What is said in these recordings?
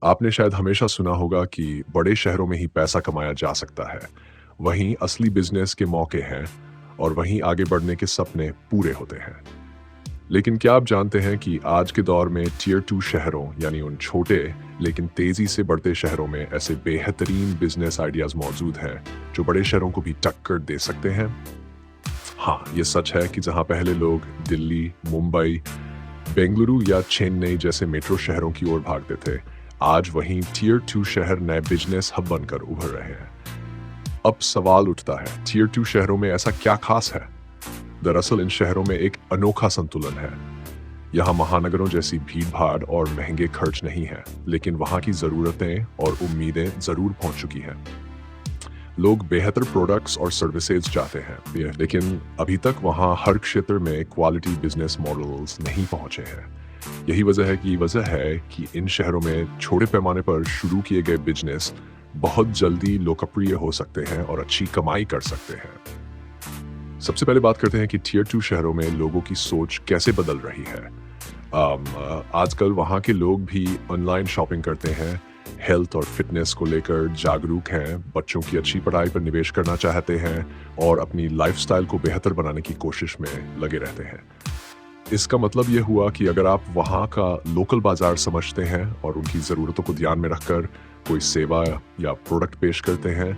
आपने शायद हमेशा सुना होगा कि बड़े शहरों में ही पैसा कमाया जा सकता है। वहीं असली बिजनेस के मौके हैं और वहीं आगे बढ़ने के सपने पूरे होते हैं। लेकिन क्या आप जानते हैं कि आज के दौर में टियर 2 शहरों यानी उन छोटे लेकिन तेजी से बढ़ते शहरों में ऐसे बेहतरीन बिजनेस आइडियाज मौजूद हैं जो बड़े शहरों को भी टक्कर दे सकते हैं? हाँ, ये सच है कि जहां पहले लोग दिल्ली, मुंबई, बेंगलुरु या चेन्नई जैसे मेट्रो शहरों की ओर भागते थे, आज वहीं टियर 2 शहर नए बिजनेस हब बनकर उभर रहे हैं। अब सवाल उठता है, टियर 2 शहरों में ऐसा क्या खास है? दरअसल इन शहरों में एक अनोखा संतुलन है। यहाँ महानगरों जैसी भीड़-भाड़ और महंगे खर्च नहीं है, लेकिन वहाँ की जरूरतें और उम्मीदें जरूर पहुंच चुकी हैं। लोग बेहतर प्रोडक्ट्स और सर्विसेज चाहते हैं, लेकिन अभी तक वहाँ हर क्षेत्र में क्वालिटी बिजनेस मॉडल्स नहीं पहुंचे हैं। यही वजह है कि इन शहरों में छोटे पैमाने पर शुरू किए गए बिजनेस बहुत जल्दी लोकप्रिय हो सकते हैं और अच्छी कमाई कर सकते हैं। सबसे पहले बात करते हैं कि टियर 2 शहरों में लोगों की सोच कैसे बदल रही है। आजकल वहाँ के लोग भी ऑनलाइन शॉपिंग करते हैं, हेल्थ और फिटनेस को लेकर जागरूक हैं, बच्चों की अच्छी पढ़ाई पर निवेश करना चाहते हैं और अपनी लाइफस्टाइल को बेहतर बनाने की कोशिश में लगे रहते हैं। इसका मतलब ये हुआ कि अगर आप वहाँ का लोकल बाजार समझते हैं और उनकी ज़रूरतों को ध्यान में रखकर कोई सेवा या प्रोडक्ट पेश करते हैं,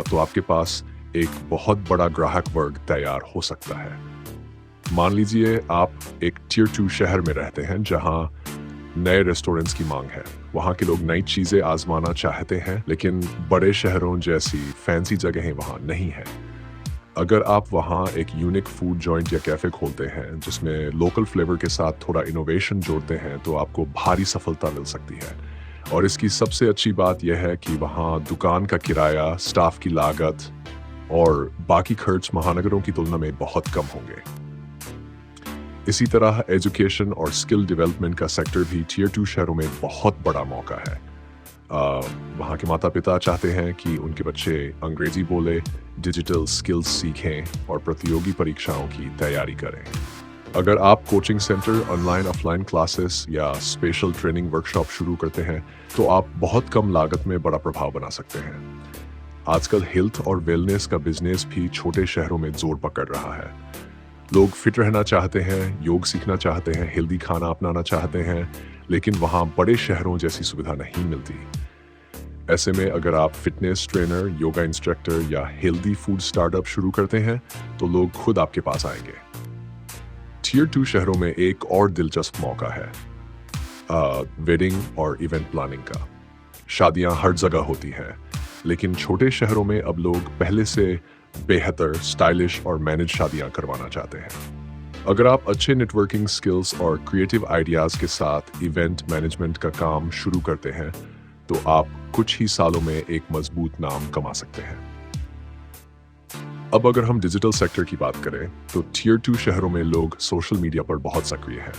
तो आपके पास एक बहुत बड़ा ग्राहक वर्ग तैयार हो सकता है। मान लीजिए आप एक टियर 2 शहर में रहते हैं जहां नए रेस्टोरेंट्स की मांग है। वहां के लोग नई चीजें आजमाना चाहते हैं, लेकिन बड़े शहरों जैसी फैंसी जगहें वहां नहीं है। अगर आप वहां एक यूनिक फूड जॉइंट या कैफे खोलते हैं जिसमें लोकल फ्लेवर के साथ थोड़ा इनोवेशन जोड़ते हैं, तो आपको भारी सफलता मिल सकती है। और इसकी सबसे अच्छी बात यह है कि वहां दुकान का किराया, स्टाफ की लागत और बाकी खर्च महानगरों की तुलना में बहुत कम होंगे। इसी तरह एजुकेशन और स्किल डेवलपमेंट का सेक्टर भी टियर 2 शहरों में बहुत बड़ा मौका है। वहाँ के माता पिता चाहते हैं कि उनके बच्चे अंग्रेजी बोले, डिजिटल स्किल्स सीखें और प्रतियोगी परीक्षाओं की तैयारी करें। अगर आप coaching centre, online offline classes या स्पेशल ट्रेनिंग वर्कशॉप शुरू करते हैं, तो आप बहुत कम लागत में बड़ा प्रभाव बना सकते हैं। आजकल हेल्थ और वेलनेस का बिजनेस भी छोटे शहरों में जोर पकड़ रहा है। लोग फिट रहना चाहते हैं, योग सीखना चाहते हैं, हेल्दी खाना अपनाना चाहते हैं, लेकिन वहाँ बड़े शहरों जैसी सुविधा नहीं मिलती। ऐसे में अगर आप फिटनेस ट्रेनर, योगा इंस्ट्रक्टर या हेल्दी फूड स्टार्टअप शुरू करते हैं, तो लोग खुद आपके पास आएंगे। टियर 2 शहरों में एक और दिलचस्प मौका है वेडिंग और इवेंट प्लानिंग का। शादियां हर जगह होती हैं, लेकिन छोटे शहरों में अब लोग पहले से बेहतर, स्टाइलिश और मैनेज शादियां करवाना चाहते हैं। अगर आप अच्छे नेटवर्किंग स्किल्स और क्रिएटिव आइडियाज के साथ इवेंट मैनेजमेंट का काम शुरू करते हैं, तो आप कुछ ही सालों में एक मजबूत नाम कमा सकते हैं। अब अगर हम डिजिटल सेक्टर की बात करें, तो टियर 2 शहरों में लोग सोशल मीडिया पर बहुत सक्रिय हैं।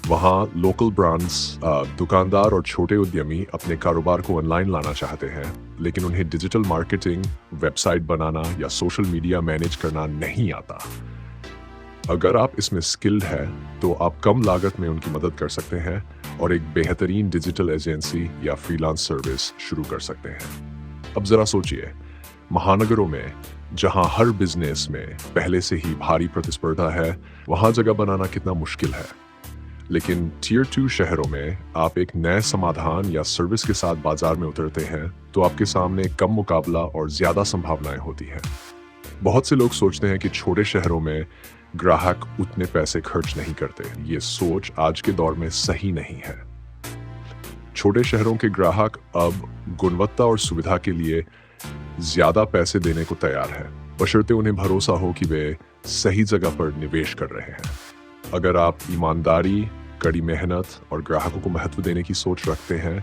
वहाँ लोकल ब्रांड्स, दुकानदार और छोटे उद्यमी अपने कारोबार को ऑनलाइन लाना चाहते हैं, लेकिन उन्हें डिजिटल मार्केटिंग, वेबसाइट बनाना या सोशल मीडिया मैनेज करना नहीं आता। अगर आप इसमें स्किल्ड हैं, तो आप कम लागत में उनकी मदद कर सकते हैं और एक बेहतरीन डिजिटल एजेंसी या फ्रीलांस सर्विस शुरू कर सकते हैं। अब जरा सोचिए, महानगरों में जहां हर बिजनेस में पहले से ही भारी प्रतिस्पर्धा है, वहां जगह बनाना कितना मुश्किल है। लेकिन टियर 2 शहरों में आप एक नए समाधान या सर्विस के साथ बाजार में उतरते हैं, तो आपके सामने कम मुकाबला और ज्यादा संभावनाएं होती हैं। बहुत से लोग सोचते हैं कि छोटे शहरों में ग्राहक उतने पैसे खर्च नहीं करते। ये सोच आज के दौर में सही नहीं है। छोटे शहरों के ग्राहक अब गुणवत्ता और सुविधा के लिए ज्यादा पैसे देने को तैयार हैं, बशर्ते उन्हें भरोसा हो कि वे सही जगह पर निवेश कर रहे हैं। अगर आप ईमानदारी, कड़ी मेहनत और ग्राहकों को महत्व देने की सोच रखते हैं,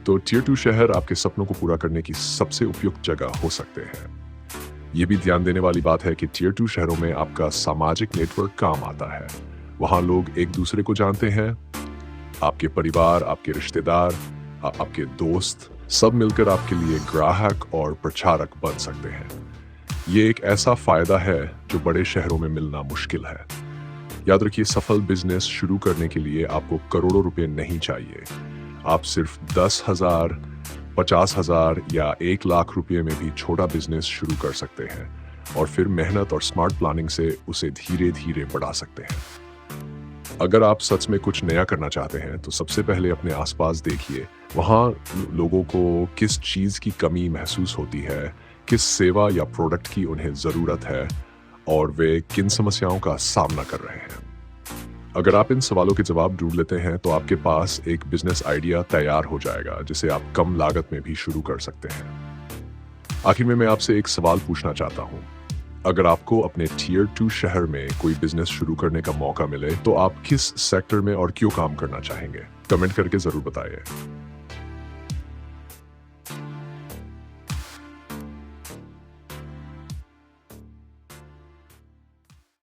तो टियर 2 शहर आपके सपनों को पूरा करने की सबसे उपयुक्त जगह हो सकते हैं। ये भी ध्यान देने वाली बात है कि टियर 2 शहरों में आपका सामाजिक नेटवर्क काम आता है। वहाँ लोग एक दूसरे को जानते हैं। आपके परिवार, आपके रिश्तेदार, आपके दोस्त सब मिलकर आपके लिए ग्राहक और प्रचारक बन सकते हैं। ये एक ऐसा फायदा है जो बड़े शहरों में मिलना मुश्किल है। याद रखिए, सफल बिजनेस शुरू करने के लिए आपको करोड़ों रुपए नहीं चाहिए। आप सिर्फ 10,000, 50,000 या 1 लाख रुपये में भी छोटा बिजनेस शुरू कर सकते हैं और फिर मेहनत और स्मार्ट प्लानिंग से उसे धीरे धीरे बढ़ा सकते हैं। अगर आप सच में कुछ नया करना चाहते हैं तो सबसे पहले अपने आसपास देखिए, वहाँ लोगों को किस चीज़ की कमी महसूस होती है, किस सेवा या प्रोडक्ट की उन्हें ज़रूरत है और वे किन समस्याओं का सामना कर रहे हैं। अगर आप इन सवालों के जवाब ढूंढ लेते हैं तो आपके पास एक बिजनेस आइडिया तैयार हो जाएगा जिसे आप कम लागत में भी शुरू कर सकते हैं। आखिर में मैं आपसे एक सवाल पूछना चाहता हूँ। अगर आपको अपने टियर 2 शहर में कोई बिजनेस शुरू करने का मौका मिले तो आप किस सेक्टर में और क्यों काम करना चाहेंगे? कमेंट करके जरूर बताइए।